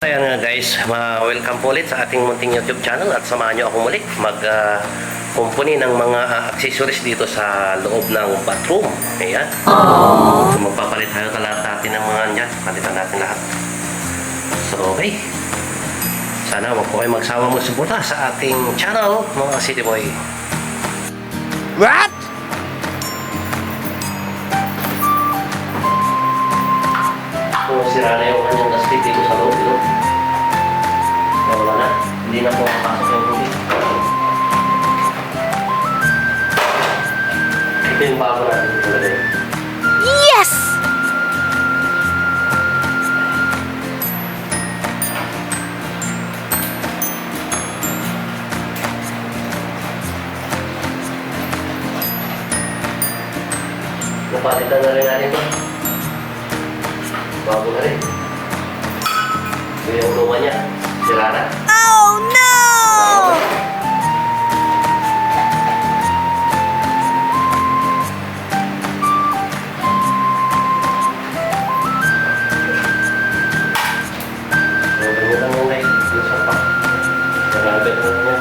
Ayan nga guys, welcome po ulit sa ating munting YouTube channel at samahan nyo ako muli mag-kumpuni ng mga accessories dito sa loob ng bathroom. Ayan. So, magpapalit tayo kalahati ng mga dyan. Palitan natin lahat. So okay. Sana wag po kayo magsawa magsuporta sa ating channel mga City Boy. What? So sira na yung kanyang gasket dito sa loob. Wala na. Hindi na po makapasok yung tubig. Ito yung bago natin ilagay. Yes! Napalitan na rin natin ito. Bago na rin. Ito yung luma niya. Sira na. Oh no! Sobrang mo lang yung guys. Yung sapak. Nagagad na niya.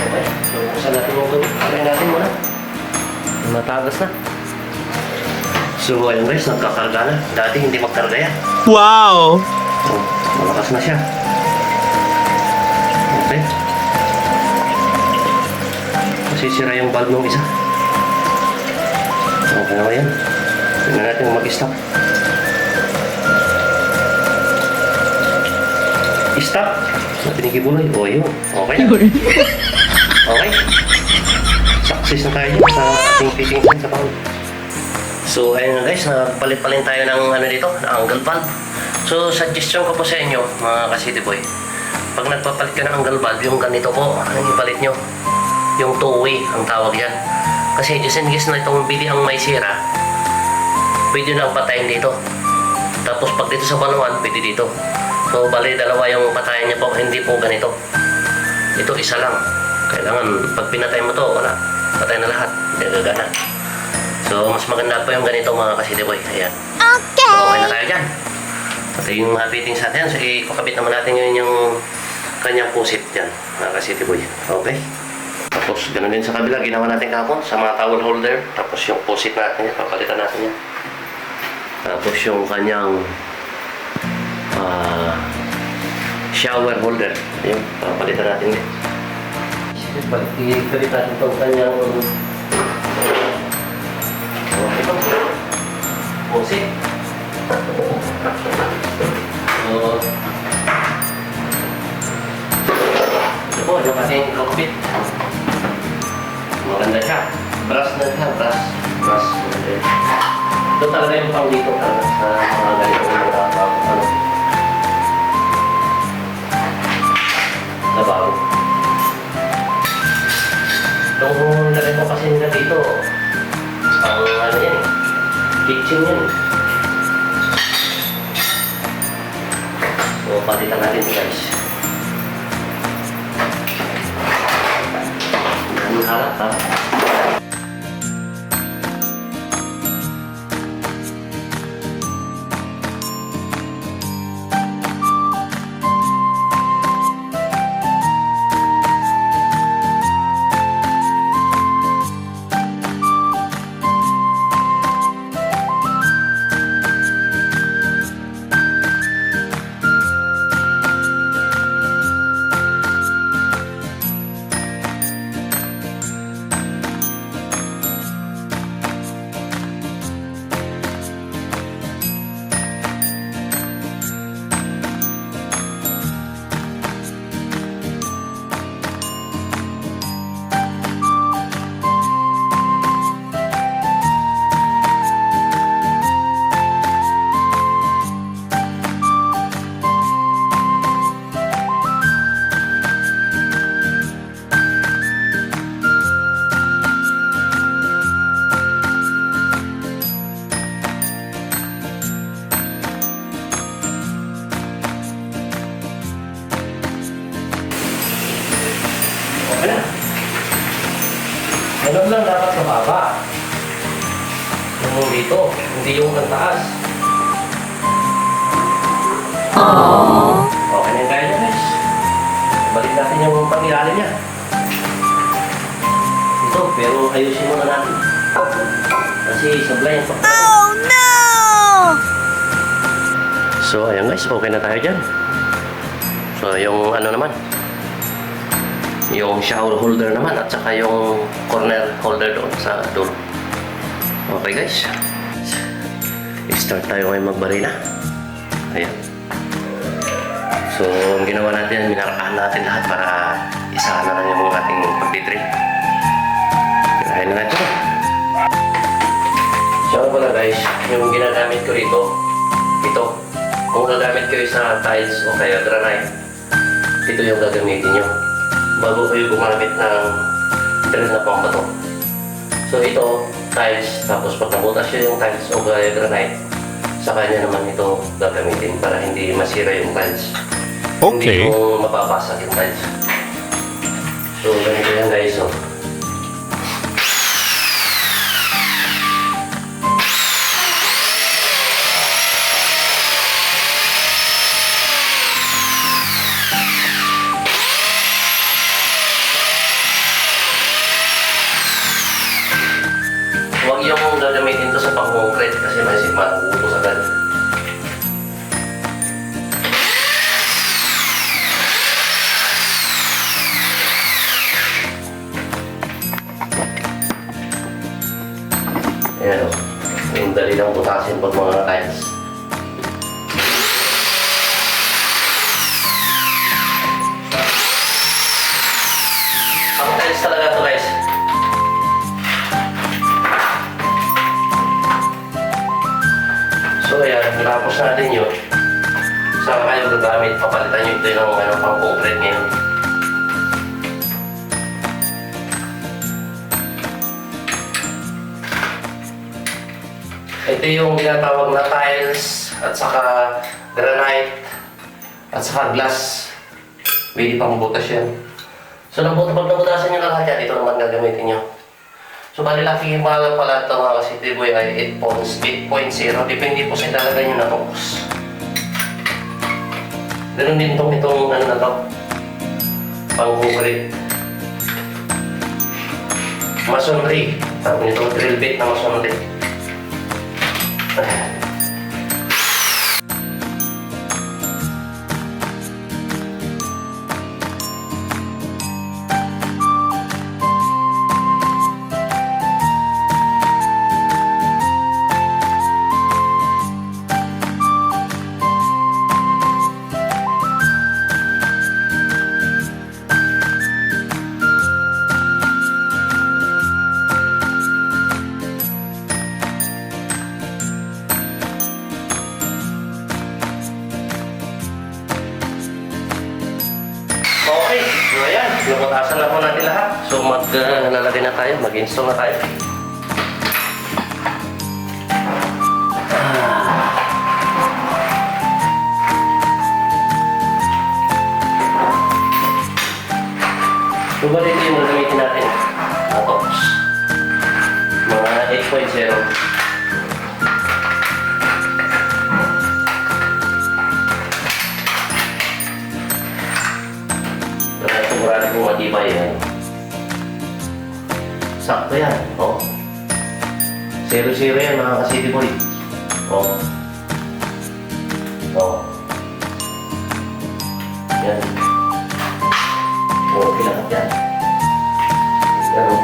Okay. So, buksan natin yung kanya natin muna. Matagas na. So, ayun guys, nagkakarga na. Dati hindi magkarga yan. Wow! So, malakas na siya. Okay. Masisira yung valve ng isa. Okay na ba yan? Tignan natin mag-stop. Stop! Pinigibuloy. O, yun. Okay na. Okay. Success na tayo dyan sa ating fitting set sa valve. So, ayun na guys, nagpalit-palit tayo ng ano dito, ng angle valve. So, suggestion ko po sa inyo, mga ka-City Boy. Pag nagpapalit ka ng angle valve, yung ganito po, ang ipalit nyo. Yung two-way, ang tawag yan. Kasi just in case na itong bili ang may sira, pwede na patayin dito. Tapos pag dito sa baluan, pwede dito. So, bali, dalawa yung patayan niya po, hindi po ganito. Ito, isa lang. Kailangan, pag pinatay mo to, wala. Patay na lahat. Hindi gagana. So, mas maganda po yung ganito mga ka-City Boy. Ayan. Okay! So, okay na tayo dyan. At yung mga fittings natin, so ikakabit naman natin yun yung kanyang pusit dyan, mga ka-City Boy. Okay? Tapos, ganun din sa kabila, ginawa natin kahapon sa mga towel holder. Tapos yung pusit natin, papalitan natin yan. Tapos yung kanyang shower holder. Ayun, papalitan natin yun. Pag-ipalit natin itong kanyang ito. Pusit. So, po yung ating cockpit. Maganda siya. Brass na siya, brass. Brass. Ito talaga yung pang dito talaga sa mga ganito ano. Na bago. Itong lagay mo kasi nila dito, ang ano yan eh, kitchen yan eh. So, palitan natin ito guys. Ang harap ha. Okay na. Ganun lang dapat sa baba. Yung dito, hindi yung ang taas. Okay na yung kaya niya guys. Balik natin yung pangilalim niya. Ito, pero ayusin muna natin. Kasi sablay yung pakita. Oh no! So ayan guys, okay na tayo dyan. So yung ano naman, yung shower holder naman at saka yung corner holder doon sa dulo. Okay guys, start tayo ngayon magbarina. Ayan. So ang ginawa natin, minarakahan natin lahat para isahan na lang yung ating pagtitrip. Kinahin na natin. So pala guys, yung ginagamit ko rito, ito. Kung gagamit kayo sa tiles o kaya granite, ito yung gagamitin nyo bago kayo gumamit ng drill na pambato. So ito, tiles, tapos pag nabutas yun yung tiles o kaya granite, sa kanya naman ito gagamitin para hindi masira yung tiles. Okay. Hindi mo mapapasag yung tiles. So ganito yan guys. So, huwag yung gagamitin to sa pang-concrete kasi may maubos agad. Ayan o. Yung dali lang butasin pag mga tiles. Ang tiles talaga to guys. So ayan, tapos natin yun. Saan kayo gagamit? Papalitan nyo ito yung pang-concrete ngayon. Ito yung tinatawag na tiles at saka granite at saka glass. Pwede pang butas yan. So pag nabutasan nyo na lahat yan, ito naman gagamitin nyo. So bali laki yung mga pala ito mga City Boy ay 8.0. Depende po sa ilalagay nyo na focus. Ganun din itong ano na ito. Pang-concrete. Masonry. Tapos itong drill bit na masonry. So ayan, naputasan na po natin lahat. So lalagay na tayo, mag-install na tayo. So bali ito yung gagamitin natin. Atox. Mga 8.0. Sigurado kung matibay yan. Sakto yan, oh. 0-0 yan mga ka-city boy. Oh. Oh. Yan. Oh, pinakap yan. Yan, oh.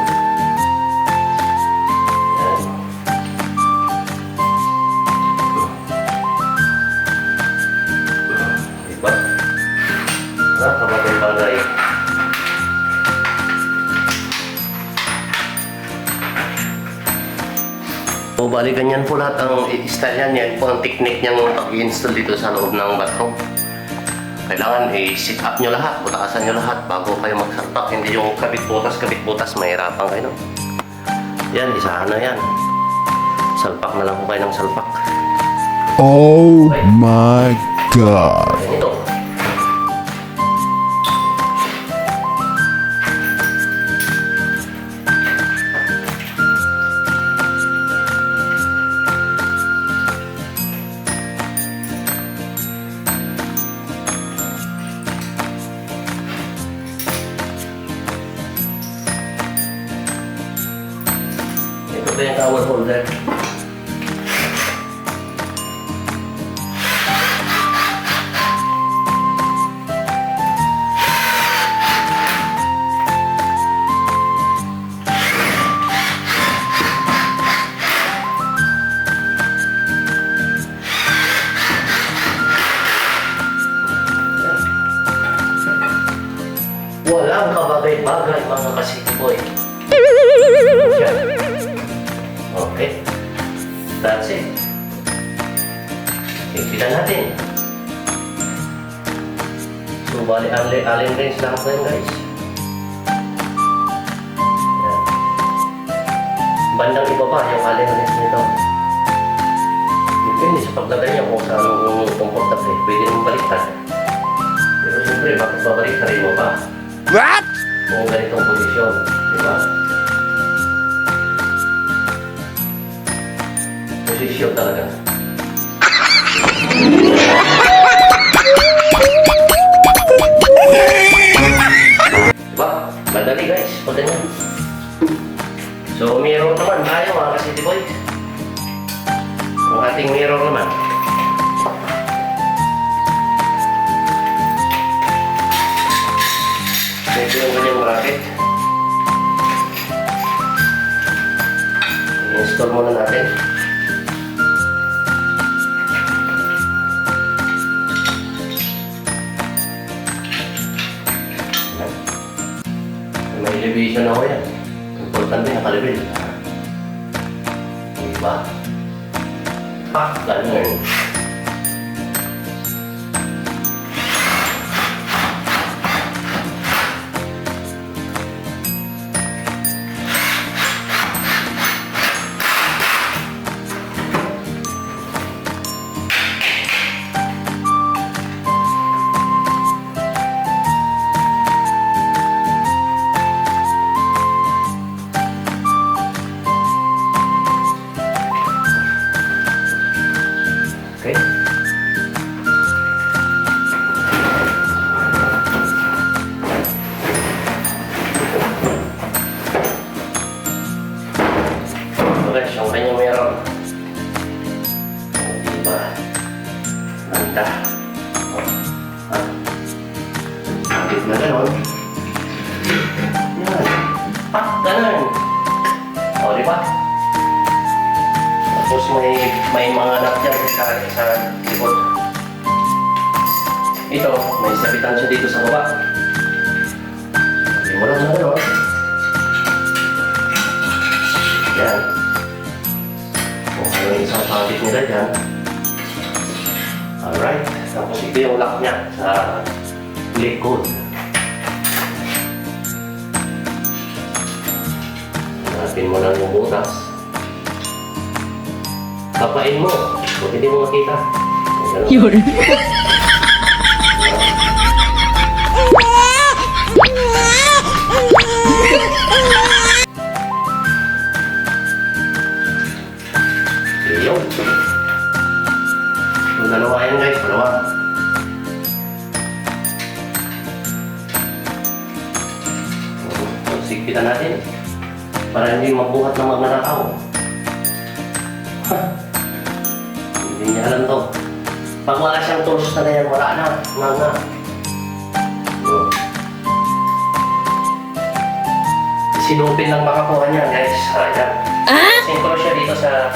Yan. Diba? Kabagay-bagay. So, bali ganyan po lahat ang i-style yan. Yan po ang technique niyang pag-i-install dito sa loob ng bathroom. Kailangan i-sit up nyo lahat, butasan nyo lahat bago kayo magsalpak. Hindi yung kabit-butas, mahirapan kayo. No? Yan, isahan na yan. Salpak na lang po kayo ng salpak. Oh my God. Yan ito. Ito pa yung towel holder. Walang kabagay-bagay mga ka-city boy. Yan. Okay. That's it. Tignan natin. So, bali, allen wrench lang po yan, guys. Yan. Bandang ibaba yung allen wrench nito. Depende sa paglagay niya kung saan comfortable. Pwede mong baliktad. Pero siyempre, bakit babaliktarin mo pa? What? Kung ganitong posisyon. Diba? Posisyon talaga. Diba? Madali guys, pag ganyan. So, mirror naman tayo mga ka-city boy. Ang ating mirror naman. Ito yung kanyang bracket. I-install muna natin. May elevation ako yan. Importante nakalibel. Diba? Ganun. Okay. Okay, yung kanyang meron. Diba? Ganda. Bakit na gano'n? Yan. Ganun. O, diba? Tapos may mga nut dyan sa likod. Ito, may sabitan siya dito sa baba. Sabi mo lang na gano'n. Yan. Kung ano yung isang sabit nila dyan. Alright. Tapos ito yung lock niya sa likod. Hanapin mo lang yung butas. Kapain mo. Huwag hindi mo makita. Ganun. Yun. Yun. Yung dalawa yan guys, dalawa. Sigpitan natin para hindi mabuhat ng magnanakaw. Ha? Hindi niya alam to. Pag wala siyang tools na ganyan, wala na. Mga. Sinupin lang makakuha niya guys. Ayan. Sintro siya dito sa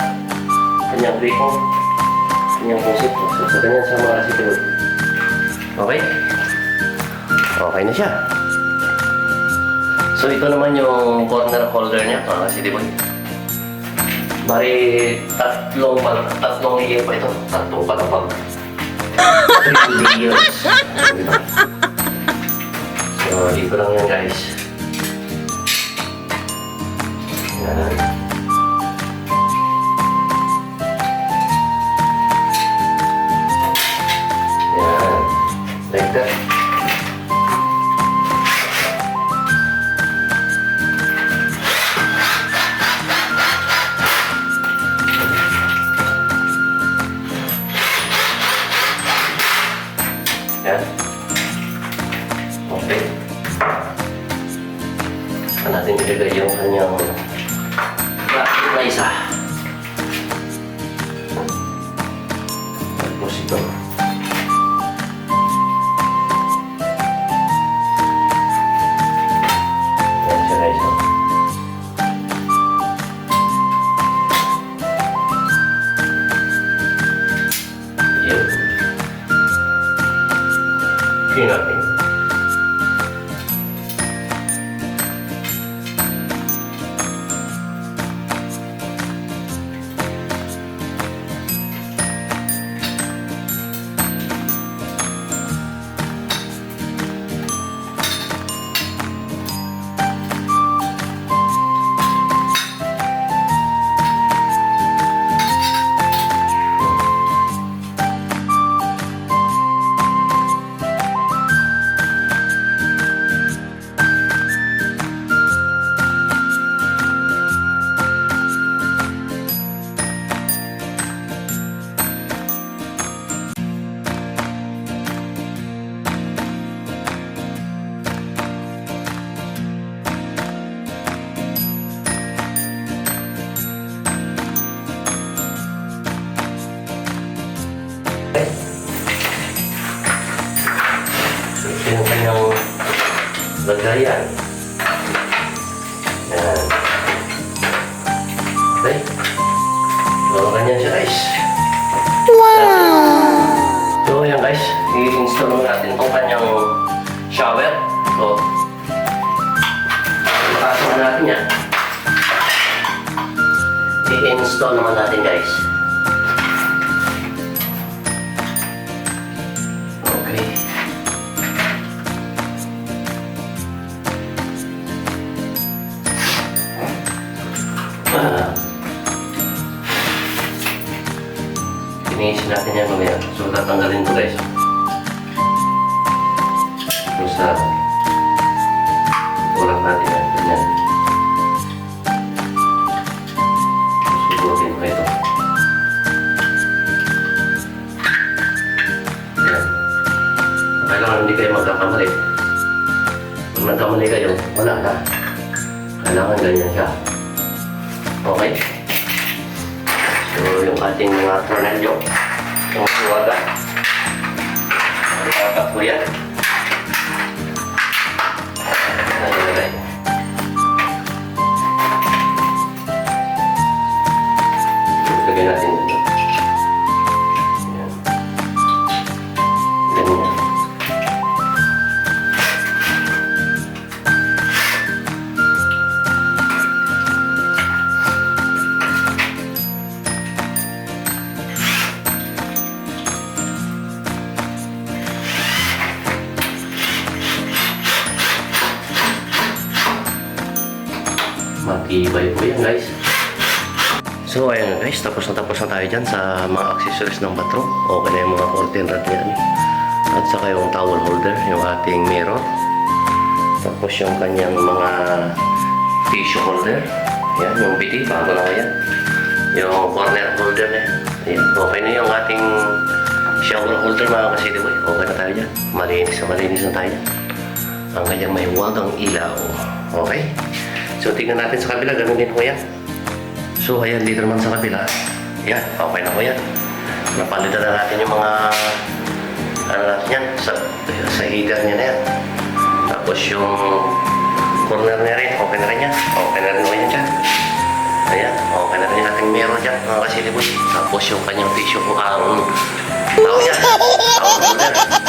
kanyang griko. Kanyang pusit. So, sa ganyan sa mga asitulog. Okay? Okay na siya. So ito naman yung corner holder niya, mga CDBoy. Bari tatlong year pa ito. Tatlong palapag. 3 years. Diba? So dito lang yan guys. Yan. Yan. Like that. Yan. Okay. Saan natin ilagay yung kanyang plastic na isa. Tapos ito. Yan siya guys. Yan. Clean natin. Ito yung kanyang lagayan. Yan. Okay. So, ganyan siya guys. So, yan guys. I-install naman natin itong kanyang shower. So, ipasok na natin yan. I-install naman natin guys. Okay. Finish natin yan mamaya. So, tatanggalin ko guys. Ito sa ulang natin yan. Ganyan. Susubukin ko ito. Yan. Kailangan hindi kayo magkakamali. Pag nagkamali kayo, wala na. Kailangan ganyan siya. Okay? So, yung ating mga tornilyo, yung suwaga, nakakat ko yan. Nalagay. Lagay natin dito. Yan. Ganyan. Matibay po yan guys. So ayun guys, tapos na tayo dyan sa mga accessories ng bathroom. Okay na yung mga curtain rod yan. At saka yung towel holder, yung ating mirror. Tapos yung kanyang mga tissue holder. Yan, yung biti, bago na yan. Yung corner holder na yan. Ayan, okay na yung ating shower holder mga kasiliboy. Okay na tayo dyan. Malinis na tayo dyan. Ang kanyang may wagang ilaw. Okay? So tingnan natin sa kabila, ganun din po yan. So ayan, dito naman sa kabila. Yan, okay na po yan. Napalitan na natin yung mga ano natin yan, sa heater niya na yan. Tapos yung corner niya rin, okay na rin yan. Okay na rin po yan dyan. Ayan, okay na rin yung ating mirror dyan, mga kasiliboy. Tapos yung kanyang tissue po ang tawag yan, towel holder.